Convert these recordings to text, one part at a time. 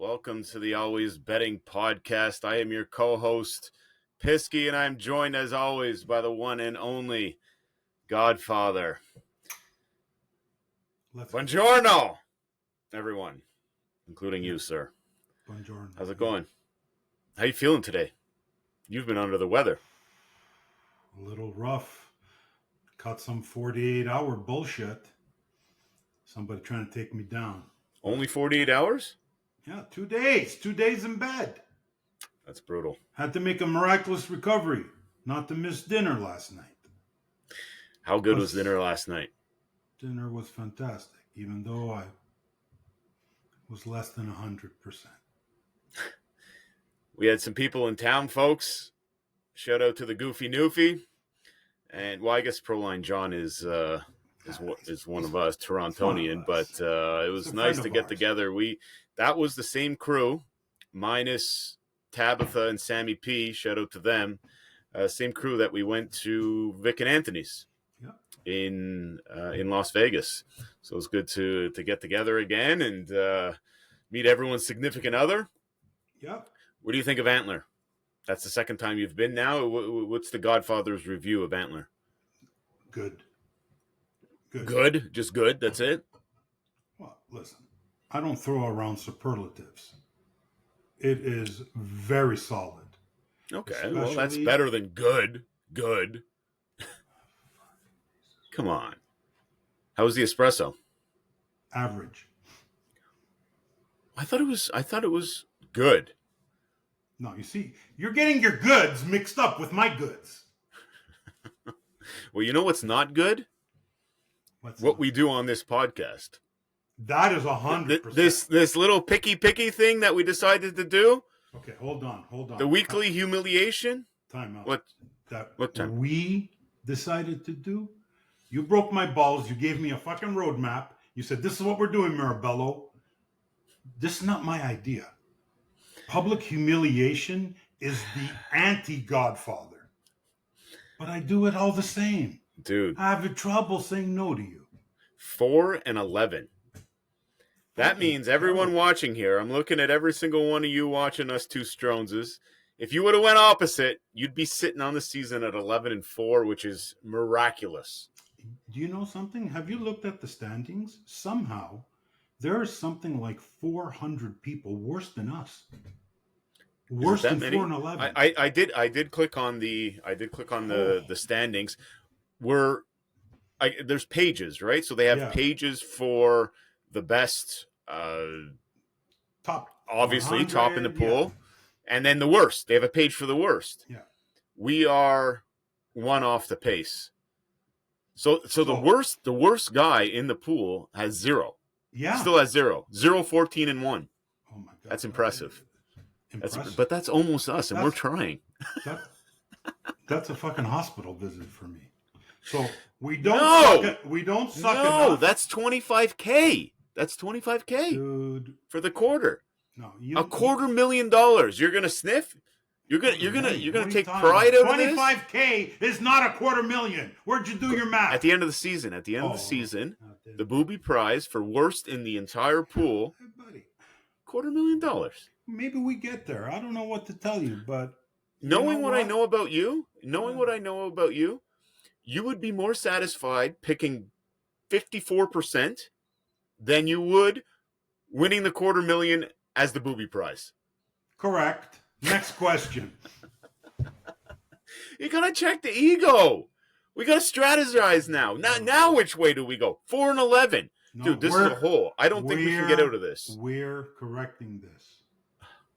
Welcome to the Always Betting Podcast. I am your co-host, Pisky, and I'm joined, as always, by the one and only Godfather. Buongiorno, everyone, including you, sir. Buongiorno. How's it going? How you feeling today? You've been under the weather. A little rough. Cut some 48-hour bullshit. Somebody trying to take me down. Only 48 hours? Yeah, 2 days. 2 days in bed. That's brutal. Had to make a miraculous recovery. Not to miss dinner last night. How good was dinner last night? Dinner was fantastic, even though I was less than 100%. We had some people in town, folks. Shout out to the Goofy Noofy. And, well, I guess Proline John is one of us, Torontonian, but it was nice to get together. That was the same crew, minus Tabitha and Sammy P. Shout out to them. Same crew that we went to Vic and Anthony's in Las Vegas. So it was good to get together again and meet everyone's significant other. Yep. What do you think of Antler? That's the second time you've been now. What's the Godfather's review of Antler? Good. Good? Just good? That's it? Well, listen, I don't throw around superlatives. It is very solid. Okay, well, that's better than good. Good. Come on. How was the espresso? Average. I thought it was good. No, you see, you're getting your goods mixed up with my goods. Well, you know what's not good? What we do on this podcast. That is 100%. This little picky thing that we decided to do. Okay, hold on. The weekly humiliation. Time out. What time? We decided to do? You broke my balls. You gave me a fucking roadmap. You said, this is what we're doing, Mirabello. This is not my idea. Public humiliation is the anti-Godfather. But I do it all the same. Dude. I have trouble saying no to you. 4-11. That means everyone watching here, I'm looking at every single one of you watching us two Stroneses. If you would have went opposite, you'd be sitting on the season at 11-4, which is miraculous. Do you know something? Have you looked at the standings? Somehow, there is something like 400 people worse than us. Worse than 4-11. I did click on the standings. There's pages, right? So they have pages for the best top, obviously top in the pool, and then the worst. They have a page for the worst. Yeah. We are one off the pace. So the worst guy in the pool has 0. Yeah. Still has 0. 0, 14, and 1. Oh my God. That's impressive. But that's almost us, and we're trying. That's a fucking hospital visit for me. So we don't suck enough. That's $25K. That's $25K, dude, for the quarter. No, $250,000. You're gonna sniff. You're gonna take pride out of this. $25K is not $250,000. Where'd you do your math? At the end of the season. The booby prize for worst in the entire pool. Hey, buddy. $250,000. Maybe we get there. I don't know what to tell you, but knowing what I know about you, you would be more satisfied picking 54% than you would winning the $250,000 as the booby prize. Correct. Next question. You gotta check the ego. We gotta strategize now. Now, which way do we go? 4-11. No, dude, this is a hole. I don't think we can get out of this. We're correcting this.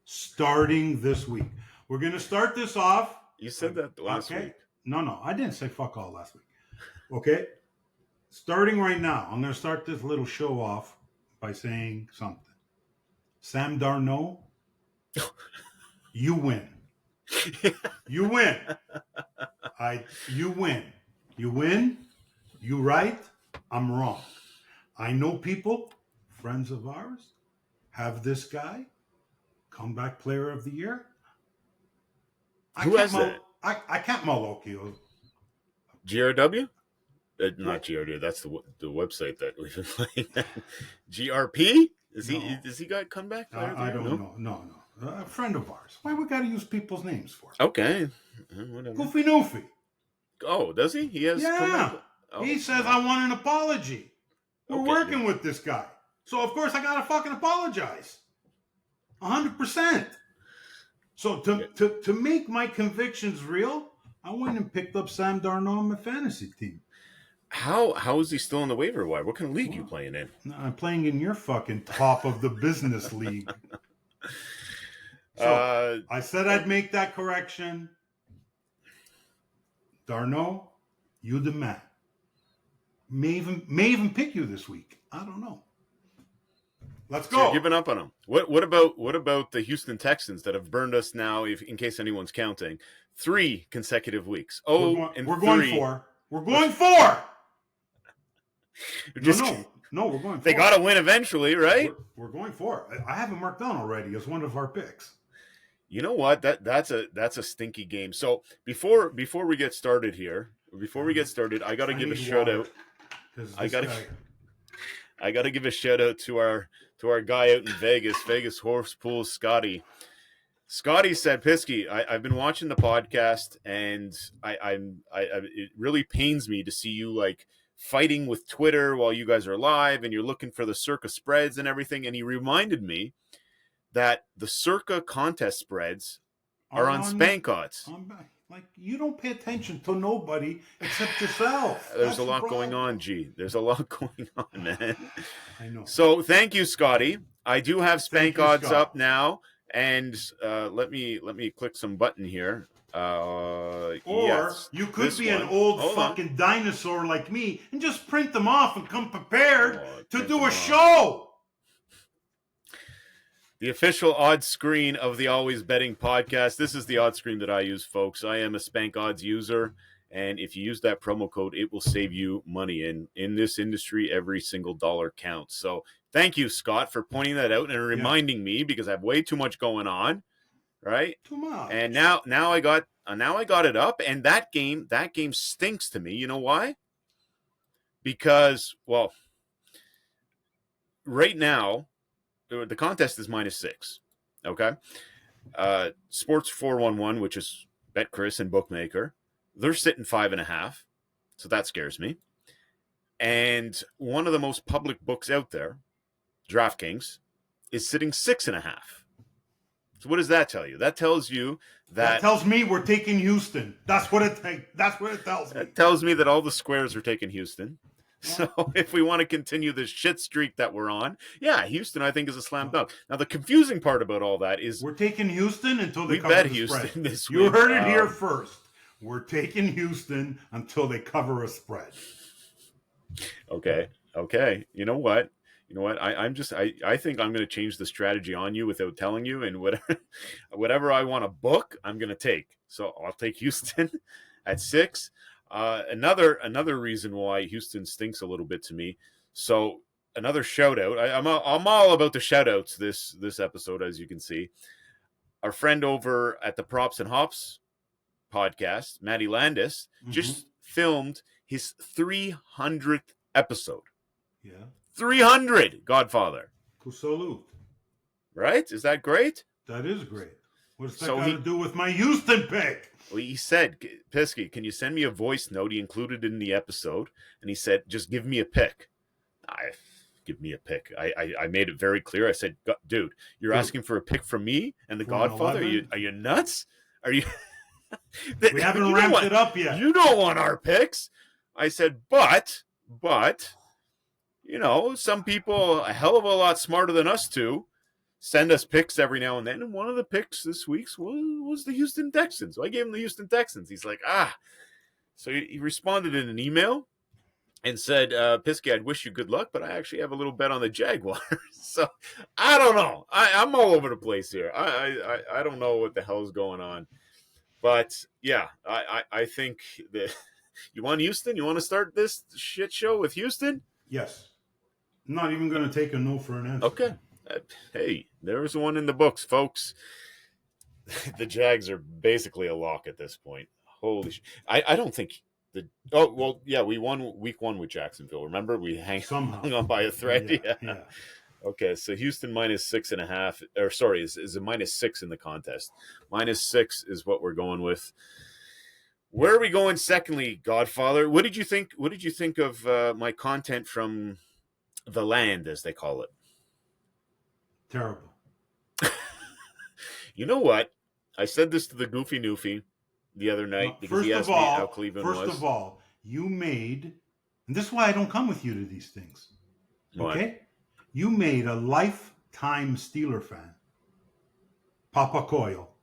Starting this week. We're going to start this off. You said that last week. No, I didn't say fuck all last week. Okay? Starting right now, I'm going to start this little show off by saying something. Sam Darnold, you win. You win. You win. You win. You right. I'm wrong. I know people, friends of ours, have this guy, comeback player of the year. Who has that? I can't Malocchio. GRW? Not GRW. That's the website that we've been playing. GRP? Is No. he got come back? I don't know. No. A friend of ours. Why we got to use people's names for? Okay. Whatever. Goofy Noofy. Oh, does he? He has come Yeah. back? Oh, He says, I want an apology. We're Okay. working with this guy. So, of course, I got to fucking apologize. 100%. So, to make my convictions real, I went and picked up Sam Darnold on my fantasy team. How is he still in the waiver wire? What kind of league you playing in? I'm playing in your fucking top of the business league. So, I said I'd make that correction. Darno, you the man. May even pick you this week. I don't know. Let's go. So you're giving up on them. What about the Houston Texans that have burned us now, in case anyone's counting, 3 consecutive weeks? We're going for. Just, no, we're going for. They got to win eventually, right? We're going for. I have him marked down already as one of our picks. You know what? That's a stinky game. So before we get started here, I got to give a shout out. I got to give a shout out to our guy out in Vegas Horse Pool, Scotty. Scotty said, Pisky, I've been watching the podcast, and it really pains me to see you like fighting with Twitter while you guys are live, and you're looking for the Circa spreads and everything. And he reminded me that the Circa contest spreads are on Spank Odds. Like, you don't pay attention to nobody except yourself. There's a lot going on, G. There's a lot going on, man. I know. So thank you, Scotty. I do have Spank Odds up now, and let me click some button here. You could be an old fucking dinosaur like me and just print them off and come prepared to do a show. The official odds screen of the Always Betting podcast. This is the odds screen that I use, folks. I am a Spank Odds user, and if you use that promo code, it will save you money. And in this industry, every single dollar counts. So thank you, Scott, for pointing that out and reminding me, because I have way too much going on, right? Too much. And now I got it up, and that game stinks to me. You know why? Because, well, right now, the contest is -6, okay? Sports 411, which is BetChris and Bookmaker, they're sitting 5.5, so that scares me. And one of the most public books out there, DraftKings, is sitting 6.5. So what does that tell you? That tells you that tells me we're taking Houston. That's what it tells me. It tells me that all the squares are taking Houston. So if we want to continue this shit streak that we're on, Houston, I think, is a slam dunk. Now, the confusing part about all that is we're taking Houston until they cover bet the Houston spread. This week. You heard it here first. We're taking Houston until they cover a spread. Okay. You know what? I think I'm going to change the strategy on you without telling you, and whatever I want to book, I'm going to take. So I'll take Houston at 6. Another reason why Houston stinks a little bit to me. So another shout out. I'm all about the shout outs this episode, as you can see. Our friend over at the Props and Hops podcast, Matty Landis, just filmed his 300th episode. Yeah. 300, Godfather. Salute. Right? Is that great? That is great. What's that got to do with my Houston pick? Well, he said, Pisky, can you send me a voice note? He included it in the episode. And he said, just give me a pick. Give me a pick. I made it very clear. I said, dude, you're asking for a pick from me and the Godfather? Are you nuts? Are you... We haven't ramped it up yet. You don't want our picks. I said, but, some people a hell of a lot smarter than us two send us picks every now and then. And one of the picks this week was the Houston Texans. So I gave him the Houston Texans. He's like, So he responded in an email and said, Pisky, I'd wish you good luck, but I actually have a little bet on the Jaguars. So I don't know. I'm all over the place here. I don't know what the hell is going on. But yeah, I think that you want Houston? You want to start this shit show with Houston? Yes. I'm not even going to take a no for an answer. Okay. Hey, there's one in the books, folks. The Jags are basically a lock at this point. Holy shit. I don't think we won week 1 with Jacksonville. Remember? We hung on by a thread. Yeah. Okay, so Houston minus 6.5, or sorry, is a -6 in the contest. -6 is what we're going with. Where are we going? Secondly, Godfather. What did you think? What did you think of my content from the land, as they call it? Terrible. You know what? I said this to the Goofy Newfie the other night because he asked me how Cleveland was. First of all, you made, and this is why I don't come with you to these things. What? Okay? You made a lifetime Steeler fan, Papa Coyle,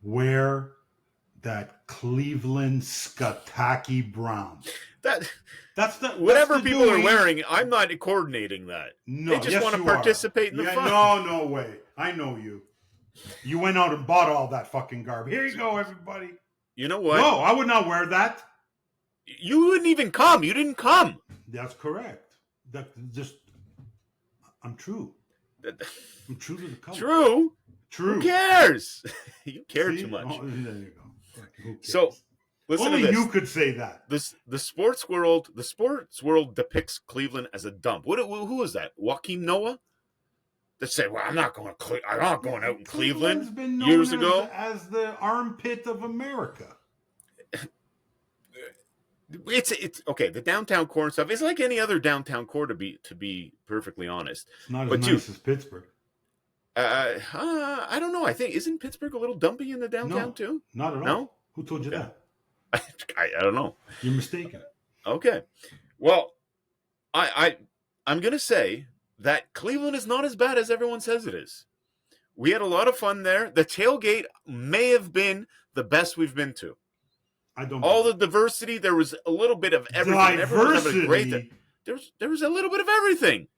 wear that Cleveland Skataki Brown. That's the whatever that's the people doing. are wearing. I'm not coordinating that. No, they just yes, want to you are. participate in the fun. No way. I know you. You went out and bought all that fucking garb. Here you go, everybody. You know what? No, I would not wear that. You wouldn't even come. You didn't come. That's correct. I'm true. I'm true to the color. True. Who cares? You care too much. Oh, there you go. Who cares? So, listen only to this. You could say that. The sports world depicts Cleveland as a dump. Who is that? Joaquin Noah? That say, well, I'm not going out in Cleveland been known years ago as the armpit of America. It's okay. The downtown core and stuff is like any other downtown core, to be perfectly honest. It's not as nice as Pittsburgh. I don't know. I think isn't Pittsburgh a little dumpy in the downtown too? Not at all. No? Who told you that? I don't know. You're mistaken. Okay. Well, I'm gonna say that Cleveland is not as bad as everyone says it is. We had a lot of fun there. The tailgate may have been the best we've been to. I don't. All the diversity. There was a little bit of everything. Diversity. There was a little bit of everything.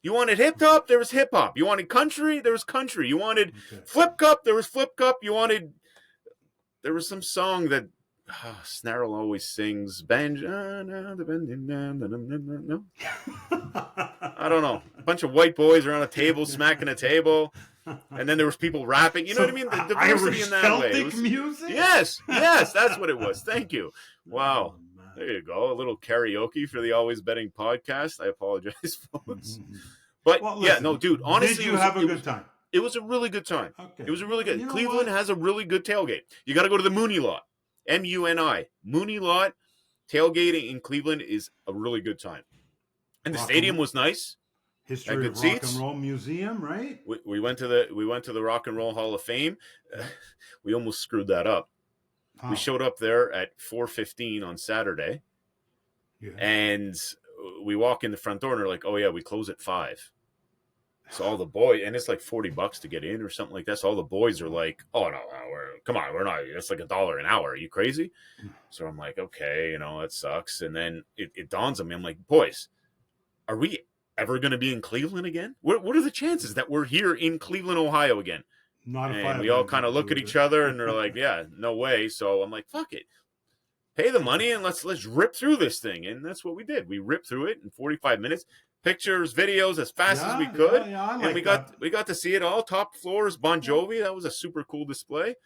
You wanted hip hop, there was hip hop. You wanted country, there was country. You wanted flip cup, there was flip cup. There was some song that Snarl always sings. Banjo. No. I don't know. A bunch of white boys around a table smacking a table. And then there was people rapping. You know what I mean? The diversity Irish in that Celtic way. music? Yes, that's what it was. Thank you. Wow. There you go. A little karaoke for the Always Betting podcast. I apologize, folks. But listen, no, dude, honestly. Did you have a good time? It was a really good time. Okay. It was a really good. Cleveland has a really good tailgate. You got to go to the Mooney Lot. MUNI. Mooney Lot tailgating in Cleveland is a really good time. And the stadium was nice. History of Rock and Roll Museum, right? We went to the Rock and Roll Hall of Fame. We almost screwed that up. We showed up there at 4:15 on Saturday, and we walk in the front door, and they're like, "Oh yeah, we close at 5." So all the boys, and it's like $40 to get in or something like that. So all the boys are like, "Oh no, we're not. It's like $1 an hour. Are you crazy?" So I'm like, "Okay, that sucks." And then it dawns on me. I'm like, "Boys, are we ever going to be in Cleveland again? What are the chances that we're here in Cleveland, Ohio again?" And we all kind of look at each other and they're like, yeah, no way. So I'm like, fuck it. Pay the money and let's rip through this thing. And that's what we did. We ripped through it in 45 minutes. Pictures, videos as fast as we could. And we got to see it all. Top floors, Bon Jovi. That was a super cool display.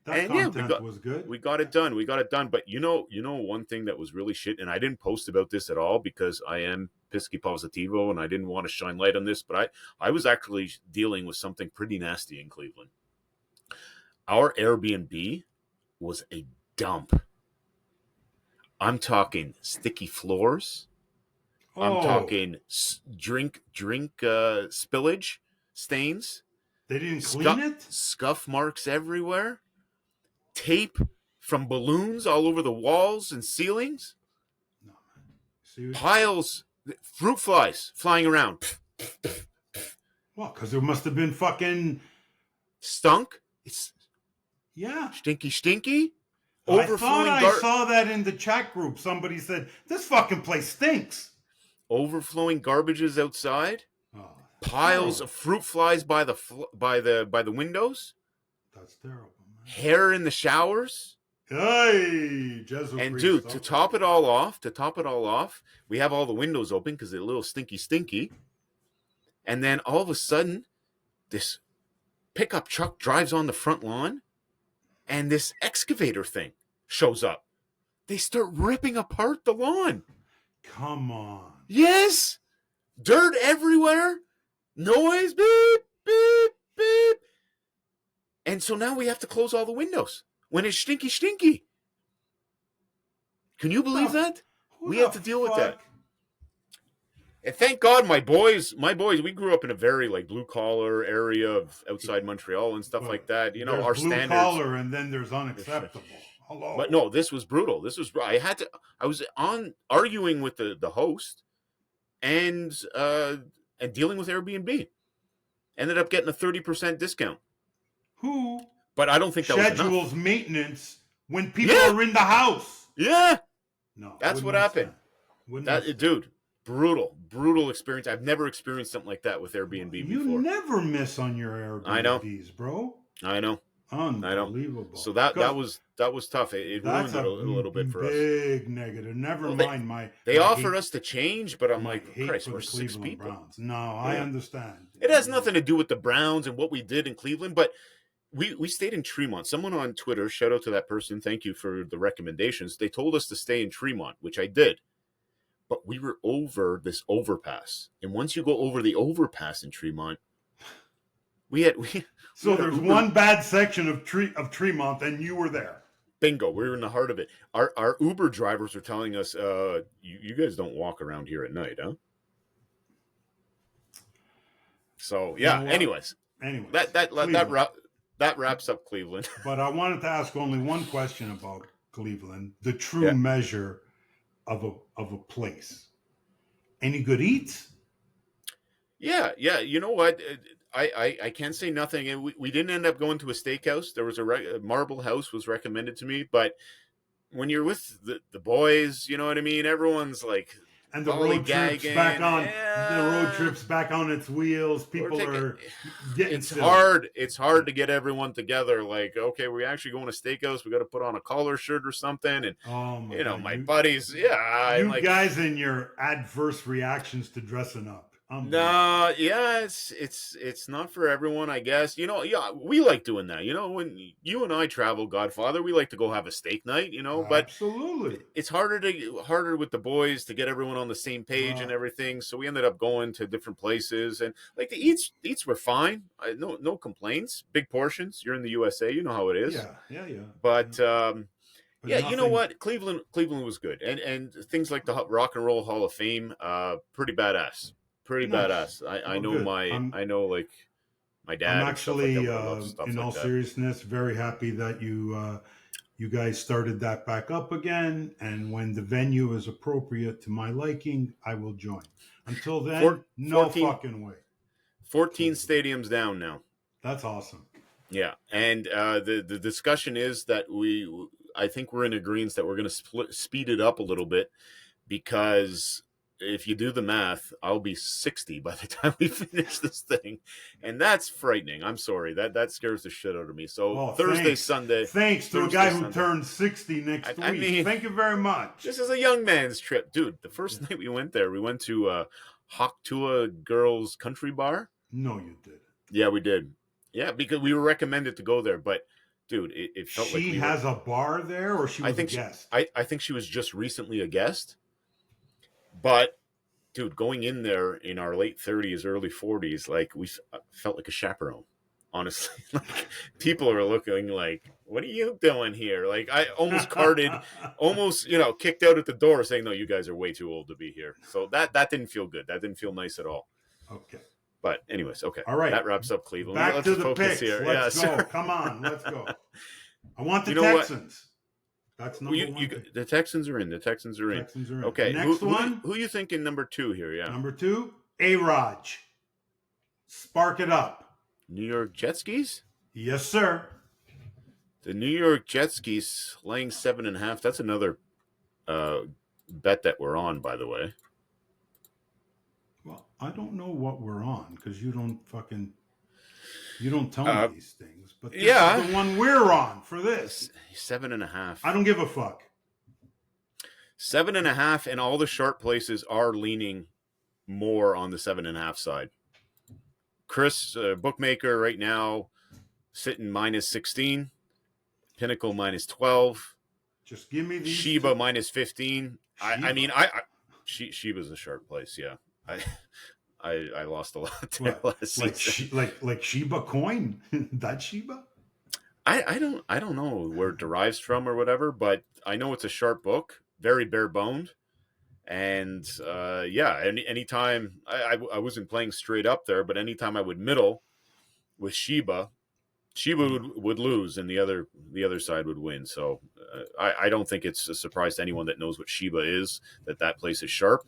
Was good. We got it done. But you know one thing that was really shit, and I didn't post about this at all because I am Pisky Positivo and I didn't want to shine light on this, but I was actually dealing with something pretty nasty in Cleveland. Our Airbnb was a dump. I'm talking sticky floors. I'm talking drink spillage stains. They didn't clean it? Scuff marks everywhere. Tape from balloons all over the walls and ceilings. No, man. Seriously? Piles, fruit flies flying around. Well, because there must have been fucking stunk. It's stinky. I thought I saw that in the chat group. Somebody said this fucking place stinks. Overflowing garbages outside. Piles of fruit flies by the windows. That's terrible, man. Hair in the showers. Hey, and dude, to top it all off, we have all the windows open because they're a little stinky. And then all of a sudden, this pickup truck drives on the front lawn, and this excavator thing shows up. They start ripping apart the lawn. Come on. Yes. Dirt everywhere. Noise, beep, beep, beep. And so now we have to close all the windows when it's stinky. Can you believe that? We had to deal with that. And thank God my boys, we grew up in a very like blue collar area of outside Montreal and stuff like that. You know, our blue standards. collar and then there's unacceptable. Hello. But no, this was brutal. I was arguing with the host and dealing with Airbnb. Ended up getting a 30% discount. Who? But I don't think that schedules was enough. Maintenance when people are in the house. Yeah. No. That's what happened. Dude, brutal experience. I've never experienced something like that with Airbnb before. You never miss on your Airbnbs, I know. Bro. I know. Unbelievable. So that was tough. It ruined it a little bit for us. Big negative. Never mind They offered us to change, but I'm like, Christ, we're Cleveland 6 people. Browns. No, I understand. It has nothing to do with the Browns and what we did in Cleveland, but we stayed in Tremont. Someone on Twitter, shout out to that person, thank you for the recommendations. They told us to stay in Tremont, which I did. But we were over this overpass. And once you go over the overpass in Tremont, so there's one bad section of Tremont, and you were there. Bingo. We were in the heart of it. Our Uber drivers are telling us, you guys don't walk around here at night, huh? So, yeah, anyways. That wraps up Cleveland. But I wanted to ask only one question about Cleveland, the true measure of a place. Any good eats? Yeah. You know what? I can't say nothing. And we didn't end up going to a steakhouse. There was a Marble House was recommended to me, but when you're with the boys, you know what I mean? Everyone's like, and the road trips back on the road trips back on its wheels. People are getting it's hard. It's hard to get everyone together. Like, okay, we're actually going to steakhouse. We got to put on a collar shirt or something. And my buddies, guys and your adverse reactions to dressing up. No, it's not for everyone, I guess. You know, we like doing that. You know, when you and I travel, Godfather, we like to go have a steak night. You know, but absolutely, it's harder with the boys to get everyone on the same page and everything. So we ended up going to different places, and like the eats were fine. No complaints. Big portions. You're in the USA, you know how it is. Yeah. But you know what? Cleveland was good, and things like the Rock and Roll Hall of Fame, pretty badass. Pretty badass. I know like my dad. I'm actually, in all seriousness, very happy that you guys started that back up again. And when the venue is appropriate to my liking, I will join. Until then, 14 fucking way. 14 stadiums down now. That's awesome. Yeah, and the discussion is that I think we're in agreement that we're going to speed it up a little bit, because if you do the math, I'll be 60 by the time we finish this thing. And that's frightening. I'm sorry. That scares the shit out of me. So Thursday, Sunday. Thanks to a guy who turns 60 next week. I mean, thank you very much. This is a young man's trip. Dude, the first night we went there, we went to Hawktua Girls Country Bar. No, you didn't. Yeah, we did. Yeah, because we were recommended to go there. But, dude, it felt like she has a bar there, or she was a guest? I think she was just recently a guest. But, dude, going in there in our late 30s, early 40s, like, we felt like a chaperone, honestly. Like, people are looking like, what are you doing here? Like, I almost kicked out at the door saying, no, you guys are way too old to be here. So that didn't feel good. That didn't feel nice at all. Okay. But anyways, okay. All right. That wraps up Cleveland. Back to the picks. Here. Let's go. Come on, let's go. I want the Texans. That's number one. The Texans are in. The Texans are in. Okay. Next one. Who you thinking number 2 here? Yeah. Number 2, A-Raj. Spark it up. New York Jet Skis? Yes, sir. The New York Jet Skis laying 7.5. That's another bet that we're on, by the way. Well, I don't know what we're on because you don't tell me these things. But this is the one we're on for this. 7.5. I don't give a fuck. 7.5, and all the sharp places are leaning more on the 7.5 side. Chris, bookmaker right now, sitting -16. Pinnacle -12. Just give me these. Sheba -15. I mean, Sheba's a sharp place. Yeah. I lost a lot there What? last Like season. like Shiba coin? That Shiba? I don't know where it derives from or whatever, but I know it's a sharp book, very bare boned. And yeah, anytime I wasn't playing straight up there, but anytime I would middle with Shiba, Shiba Yeah. would lose, and the other side would win. So I don't think it's a surprise to anyone that knows what Shiba is that place is sharp.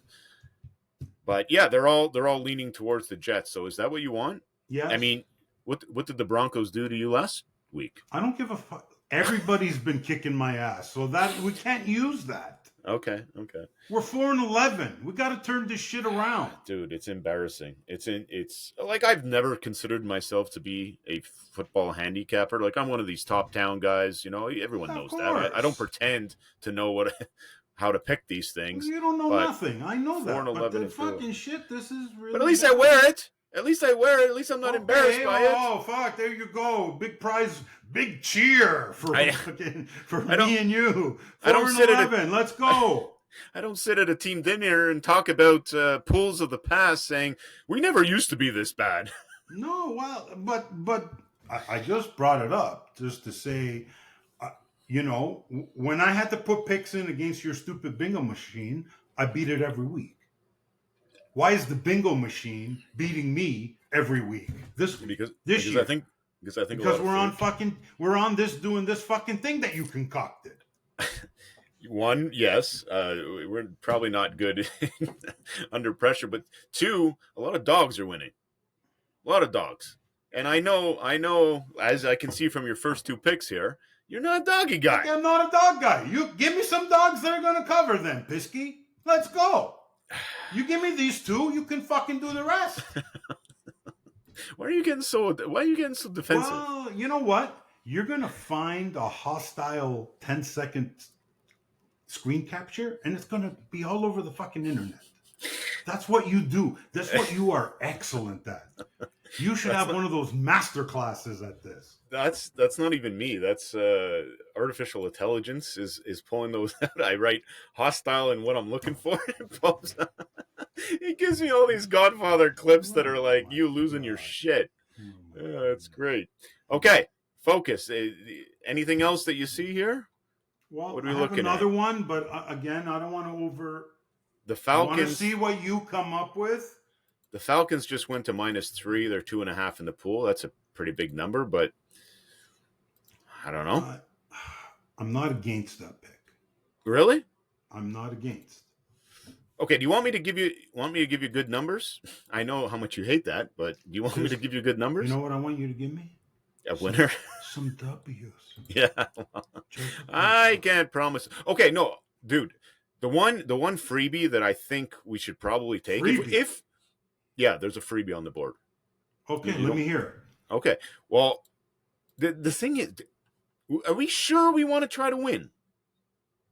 But yeah, they're all leaning towards the Jets. So is that what you want? I Yes. mean, what did the Broncos do to you last week? I don't give a fuck. Everybody's been kicking my ass, so that we can't use that. Okay. We're 4-11. We got to turn this shit around. Dude, it's embarrassing. It's like I've never considered myself to be a football handicapper. Like I'm one of these top town guys, everyone Yeah, of knows that. I don't course. pretend to know how to pick these things. You don't know But nothing. I know 4 and that. But 11 the and 2. fucking shit, this is really. But at least I wear it. At least I wear it. At least I'm not embarrassed by it. Oh fuck! There you go. Big prize. Big cheer for I don't me and you. I don't sit at a- 4-11. Let's go. I don't sit at a team dinner and talk about pools of the past saying we never used to be this bad. No, well, but I just brought it up just to say, when I had to put picks in against your stupid bingo machine, I beat it every week. Why is the bingo machine beating me every week this week? This year? I think Because we're on this doing this fucking thing that you concocted. One, yes, we're probably not good under pressure, but two, a lot of dogs are winning. A lot of dogs. And I know, as I can see from your first two picks here, you're not a doggy guy. I'm not a dog guy. You give me some dogs that are going to cover then, Pisky. Let's go. You give me these two, you can fucking do the rest. Why are you getting so defensive? Well, you know what? You're going to find a hostile 10-second screen capture, and it's going to be all over the fucking internet. That's what you do. That's what you are excellent at. You should have one of those master classes at this. That's not even me. That's artificial intelligence is pulling those out. I write hostile and what I'm looking for. It gives me all these Godfather clips that are like you losing your shit. That's great. Okay, focus. Anything else that you see here? Well, what are we I have looking another at? one, but again, I don't want to over. The I want to Falcons. see what you come up with. The Falcons just went to -3. They're 2.5 in the pool. That's a pretty big number, but I don't know. I'm not against that pick. Really? I'm not against. Okay. Do you want me to give you good numbers? I know how much you hate that, but do you want me to give you good numbers? You know what I want you to give me? A winner. Some W's. Yeah. I can't promise. Okay, no, dude. The one freebie that I think we should probably take if yeah, there's a freebie on the board. Okay, let me hear it. Okay. Well, the thing is, are we sure we want to try to win?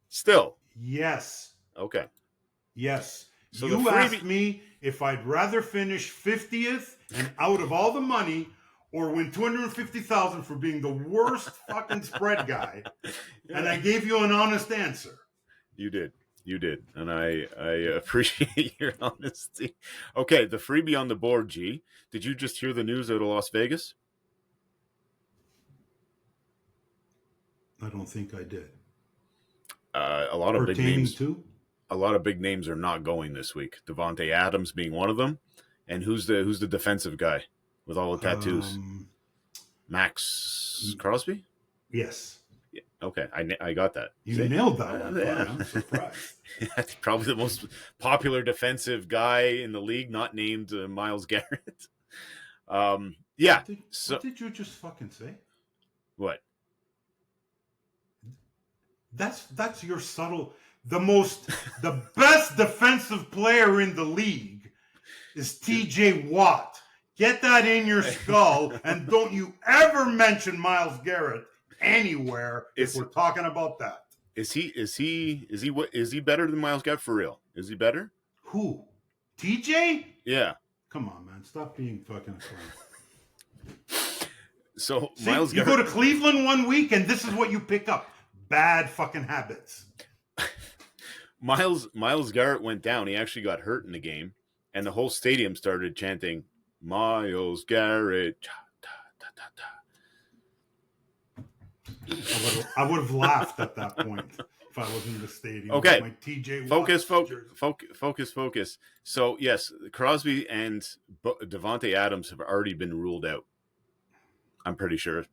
Still. Yes. Okay. Yes. So you asked me if I'd rather finish 50th and out of all the money or win $250,000 for being the worst fucking spread guy. Yeah. And I gave you an honest answer. You did. And I appreciate your honesty. Okay, the freebie on the board, G. Did you just hear the news out of Las Vegas? I don't think I did. A lot of big names. Too? A lot of big names are not going this week. Devontae Adams being one of them. And who's the defensive guy with all the tattoos? Max Crosby? Yes. Yeah, okay, I got that. You nailed that one. Yeah. I'm surprised. That's probably the most popular defensive guy in the league, not named Myles Garrett. Yeah. What did you just fucking say? What? That's your subtle. The best defensive player in the league is T.J. Watt. Get that in your skull, and don't you ever mention Myles Garrett anywhere if we're talking about that. Is he better than Myles Garrett for real? Is he better? Who? TJ? Yeah. Come on, man. Stop being fucking a clown. So see, Myles Garrett, you go to Cleveland one week and this is what you pick up. Bad fucking habits. Myles Garrett went down. He actually got hurt in the game. and the whole stadium started chanting Miles Garrett. I would have laughed at that point if I was in the stadium. Okay, with my TJ focus. jersey. So yes, Crosby and Devontae Adams have already been ruled out. I'm pretty sure.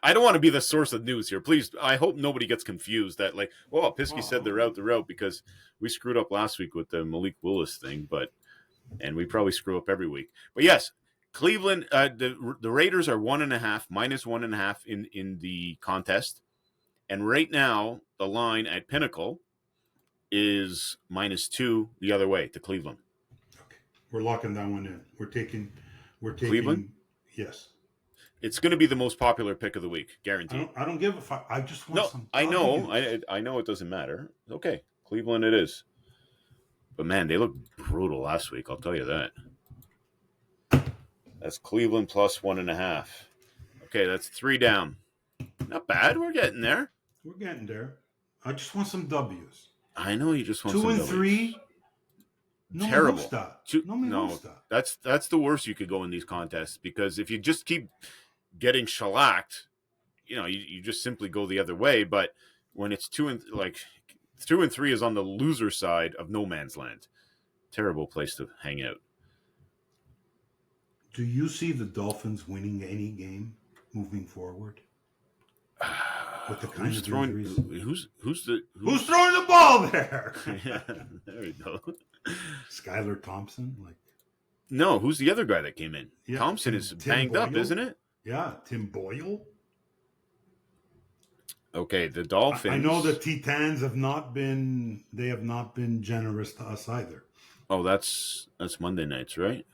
I don't want to be the source of news here. Please, I hope nobody gets confused that like, well, Pisky said they're out because we screwed up last week with the Malik Willis thing, and we probably screw up every week. But yes, Cleveland, the Raiders are -1.5 in the contest, and right now the line at Pinnacle is -2 the other way to Cleveland. Okay, we're locking that one in. We're taking Cleveland. Yes. It's going to be the most popular pick of the week, guaranteed. I don't give a fuck. I just want some. I know. I know it doesn't matter. Okay, Cleveland it is. But man, they looked brutal last week. I'll tell you that. That's Cleveland +1.5. Okay, that's 3 down. Not bad. We're getting there. We're getting there. I just want some W's. I know you just want 2 some and W's. 3. No, terrible. No, that's the worst you could go in these contests, because if you just keep getting shellacked, you just simply go the other way. But when it's 2 and 3 is on the loser side of no man's land. Terrible place to hang out. Do you see the Dolphins winning any game moving forward? With the kind of injuries? Who's throwing the ball there? Yeah, there we go. Skylar Thompson, no, who's the other guy that came in? Yeah, Thompson is banged Boyle? up, isn't it? Yeah, Tim Boyle. Okay, the Dolphins. I know the Titans have not been generous to us either. Oh, that's Monday nights, right?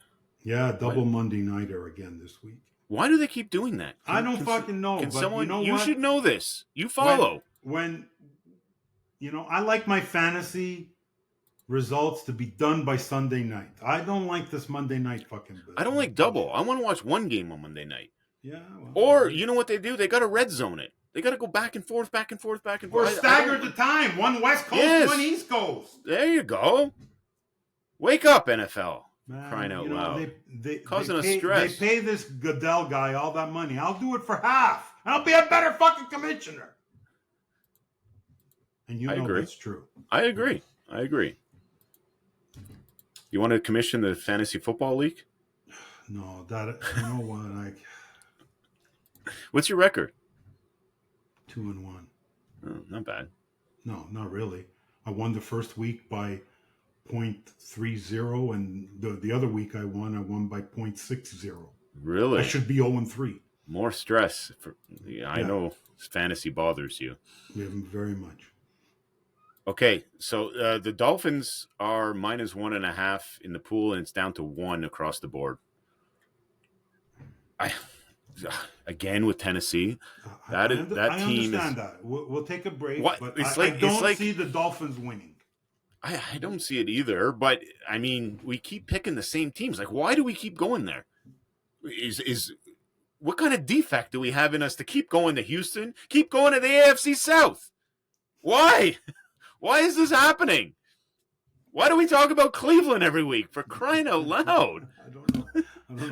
Yeah, double Monday nighter again this week. Why do they keep doing that? I don't fucking know. Can but someone? You know you what? should know this. You follow. When I like my fantasy results to be done by Sunday night. I don't like this Monday night fucking business. I don't like double. I want to watch one game on Monday night. Yeah. Well, or you know what they do? They got to red zone it. They got to go back and forth. Or stagger the time. One West Coast, one East Coast. There you go. Wake up, NFL. Man, crying out loud. Causing us stress. They pay this Goodell guy all that money. I'll do it for half. I'll be a better fucking commissioner. And I agree. That's true. I agree. You want to commission the Fantasy Football League? No, you know what? What's your record? 2-1. Oh, not bad. No, not really. I won the first week by 0.30, and the other week I won by 0.60. Really? I should be 0-3. More stress. I know fantasy bothers you. Very much. Okay, so the Dolphins are -1.5 in the pool, and it's down to 1 across the board. Again with Tennessee, that team is. I understand that. We'll take a break. But I don't see the Dolphins winning. I don't see it either. But I mean, we keep picking the same teams. Like, why do we keep going there? Is what kind of defect do we have in us to keep going to Houston? Keep going to the AFC South? Why? Why is this happening? Why do we talk about Cleveland every week? For crying out loud! I don't know.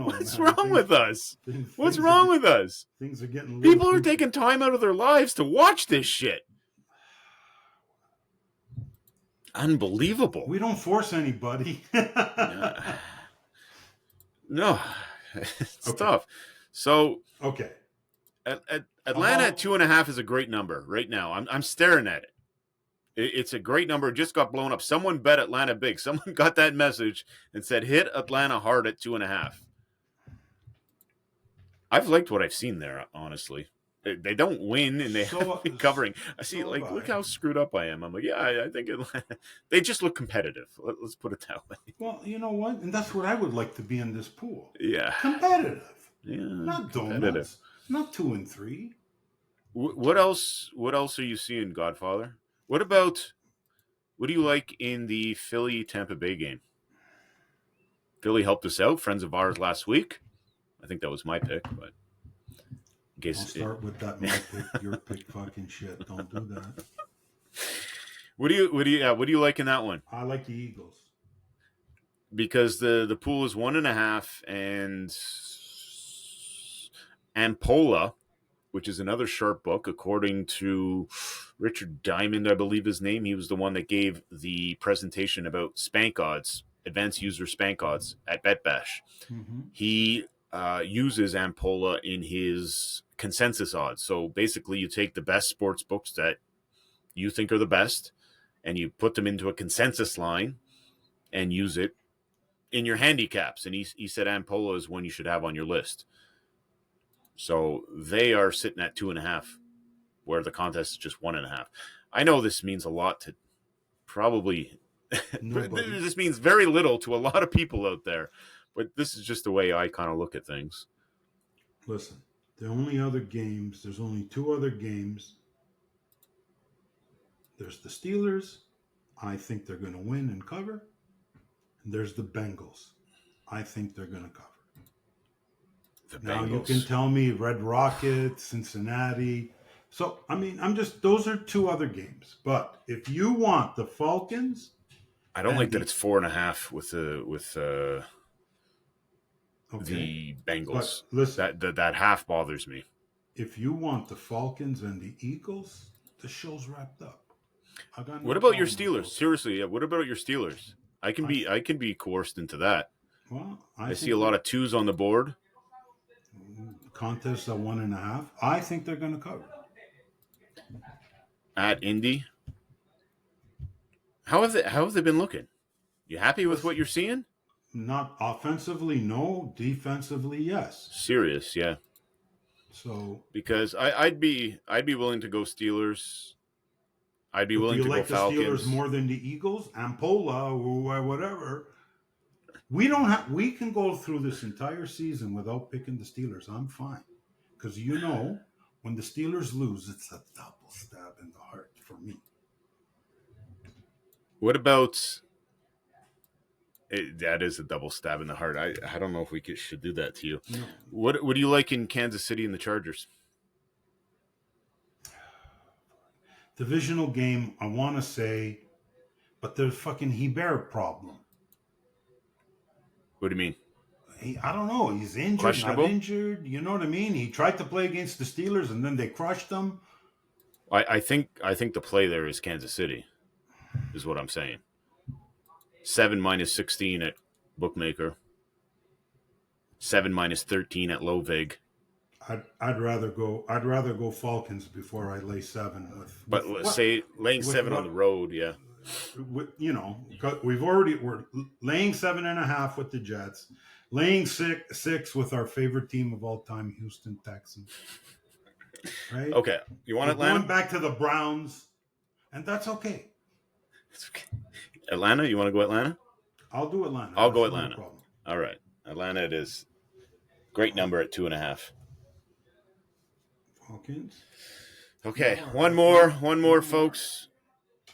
What's wrong with us? What's wrong with us? Things are getting. People are taking time out of their lives to watch this shit. Unbelievable. We don't force anybody. No, it's tough. So okay, Atlanta at 2.5 is a great number right now. I'm staring at it. It's a great number. It just got blown up. Someone bet Atlanta big. Someone got that message and said hit Atlanta hard at 2.5. I've liked what I've seen there, honestly. They don't win, and they haven't been covering. I see, look how screwed up I am. I'm like, yeah, I think Atlanta, they just look competitive. Let's put it that way. Well, you know what? And that's what I would like to be in this pool. Yeah. Competitive. Yeah. Not donuts. Not 2 and 3. What else are you seeing, Godfather? What do you like in the Philly-Tampa Bay game? Philly helped us out, friends of ours last week. I think that was my pick, but in case I'll start with that my pick, your pick fucking shit. Don't do that. What do you like in that one? I like the Eagles. because the pool is 1.5, and Ampola, which is another sharp book, according to Richard Diamond, I believe his name. He was the one that gave the presentation about spank odds, advanced user spank odds at BetBash. Mm-hmm. He uses Ampola in his consensus odds. So basically, you take the best sports books that you think are the best, and you put them into a consensus line and use it in your handicaps. And he said Ampola is one you should have on your list. So they are sitting at 2.5, where the contest is just 1.5. I know this means a lot to probably this means very little to a lot of people out there, but this is just the way I kind of look at things. Listen, there's only 2 other games. There's the Steelers. I think they're going to win and cover. And there's the Bengals. I think they're going to cover. Now you can tell me Red Rockets, Cincinnati. So, I mean, those are 2 other games. But if you want the Falcons, I don't like that it's 4.5 with the Bengals. But listen, that half bothers me. If you want the Falcons and the Eagles, the show's wrapped up. What about your Steelers? Seriously, yeah. What about your Steelers? I can be coerced into that. Well, I see a lot of 2s on the board. Contest at 1.5. I think they're going to cover. At Indy, how have they been looking? You happy with what you're seeing? Not offensively, no. Defensively, yes. Serious, yeah. So because I'd be willing to go Steelers. I'd be willing to go Falcons. Do you like the Steelers more than the Eagles? Ampola or whatever. We can go through this entire season without picking the Steelers. I'm fine. Because when the Steelers lose, it's a double stab in the heart for me. What about that is a double stab in the heart. I don't know if we should do that to you. No. What do you like in Kansas City and the Chargers? Divisional game, I want to say, but there's fucking Hebert problem. What do you mean? I don't know. He's injured, not injured. You know what I mean? He tried to play against the Steelers, and then they crushed him. I think the play there is Kansas City, is what I'm saying. 7 -16 at bookmaker. 7 -13 at low vig. I'd rather go Falcons before I lay 7 with. But let's say laying 7 on the road, yeah. We're laying 7.5 with the Jets, laying six with our favorite team of all time, Houston Texans. Right? Okay, you want Atlanta? Going back to the Browns, and that's okay. It's okay. Atlanta, you want to go Atlanta? I'll do Atlanta. I'll go Atlanta. No, all right, Atlanta. It is great number at 2.5. Falcons. Okay, one more, folks.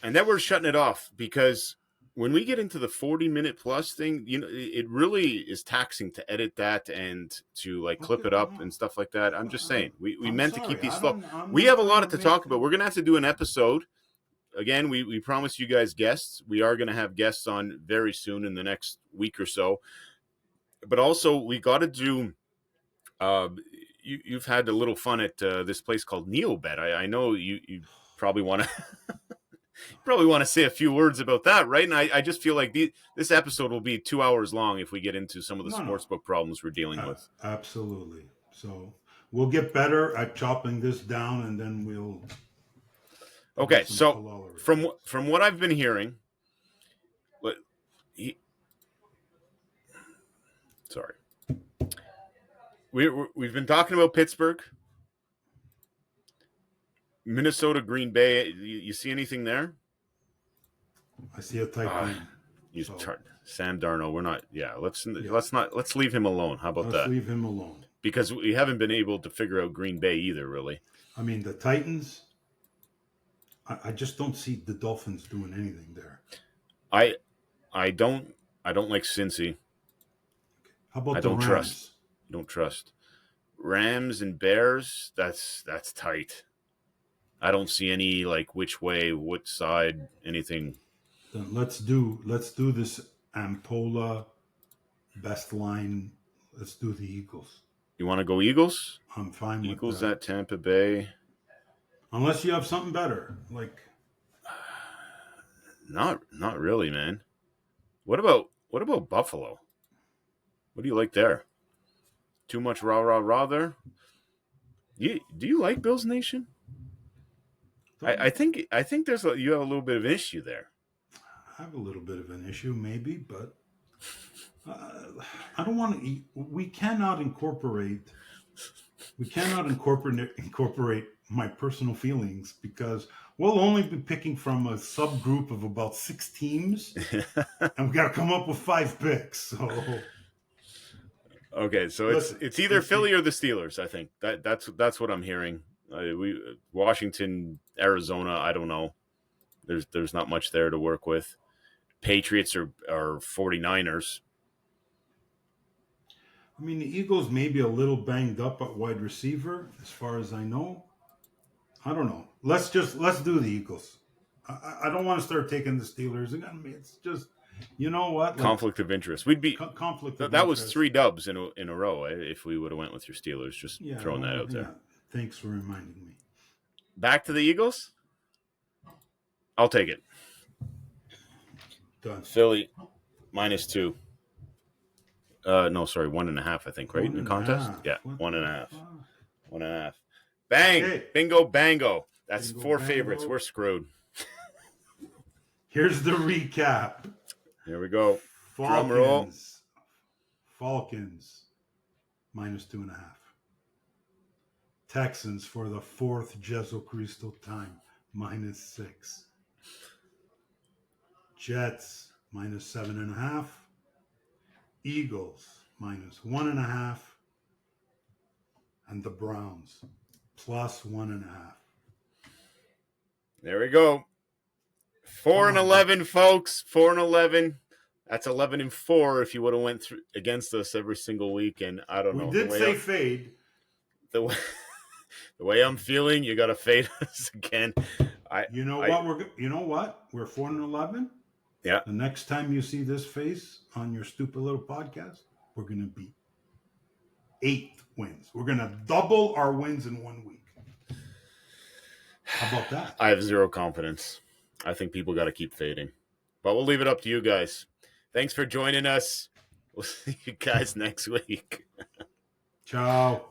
And then we're shutting it off because when we get into the 40-minute plus thing, it really is taxing to edit that and to clip it up and stuff like that. I'm just saying, we meant to keep these slow. We have a lot to talk about. We're going to have to do an episode. Again, we promised you guys guests. We are going to have guests on very soon in the next week or so. But also, we got to do you've had a little fun at this place called NeoBet. I know you probably want to say a few words about that, right? And I just feel like this episode will be 2 hours long if we get into some of the sportsbook problems we're dealing with. Absolutely. So we'll get better at chopping this down, and then we'll. Okay, so from what I've been hearing, sorry. We've been talking about Pittsburgh, Minnesota, Green Bay. You see anything there? I see a tight game. Sam Darnold. We're not. Yeah. Let's leave him alone. How about that? Let's leave him alone because we haven't been able to figure out Green Bay either. Really. I mean, the Titans. I just don't see the Dolphins doing anything there. I don't like Cincy. How about the Rams? Don't trust. Rams and Bears, that's tight. I don't see any which way, what side, anything. Then let's do this Ampola, best line. Let's do the Eagles. You want to go Eagles? I'm fine with Eagles that. at Tampa Bay. Unless you have something better, like Not really, man. What about Buffalo? What do you like there? Too much rah there. Do you like Bills Nation? I think you have a little bit of an issue there. I have a little bit of an issue, maybe, but I don't want to. We cannot incorporate my personal feelings because we'll only be picking from a subgroup of about 6 teams, and we got to come up with 5 picks. So. Okay, so it's either Philly or the Steelers. I think that's what I'm hearing. Washington, Arizona. I don't know. There's not much there to work with. Patriots are 49ers. I mean, the Eagles may be a little banged up at wide receiver, as far as I know. I don't know. Let's do the Eagles. I don't want to start taking the Steelers again. It's just. You know what? Conflict of interest. We'd be conflict. That was 3 dubs in a row if we would have went with your Steelers. Just throwing that out there. Yeah. Thanks for reminding me. Back to the Eagles. I'll take it. Done. Philly -2. No, sorry, 1.5. I think right in the contest. Yeah, 1.5. 1.5. Bang! Okay. Bingo, bango. That's bingo, 4 bango. Favorites. We're screwed. Here's the recap. Here we go. Drum roll. Falcons -2.5. Texans for the 4th Jesu Cristo time -6. Jets -7.5. Eagles -1.5. And the Browns +1.5. There we go. 4-11, folks. 4-11. That's 11-4 if you would have went through against us every single week. And I don't know. We did say fade. The way I'm feeling, you got to fade us again. You know what? We're 4-11. Yeah. The next time you see this face on your stupid little podcast, we're going to be 8 wins. We're going to double our wins in 1 week. How about that? I have zero confidence. I think people got to keep fading. But we'll leave it up to you guys. Thanks for joining us. We'll see you guys next week. Ciao.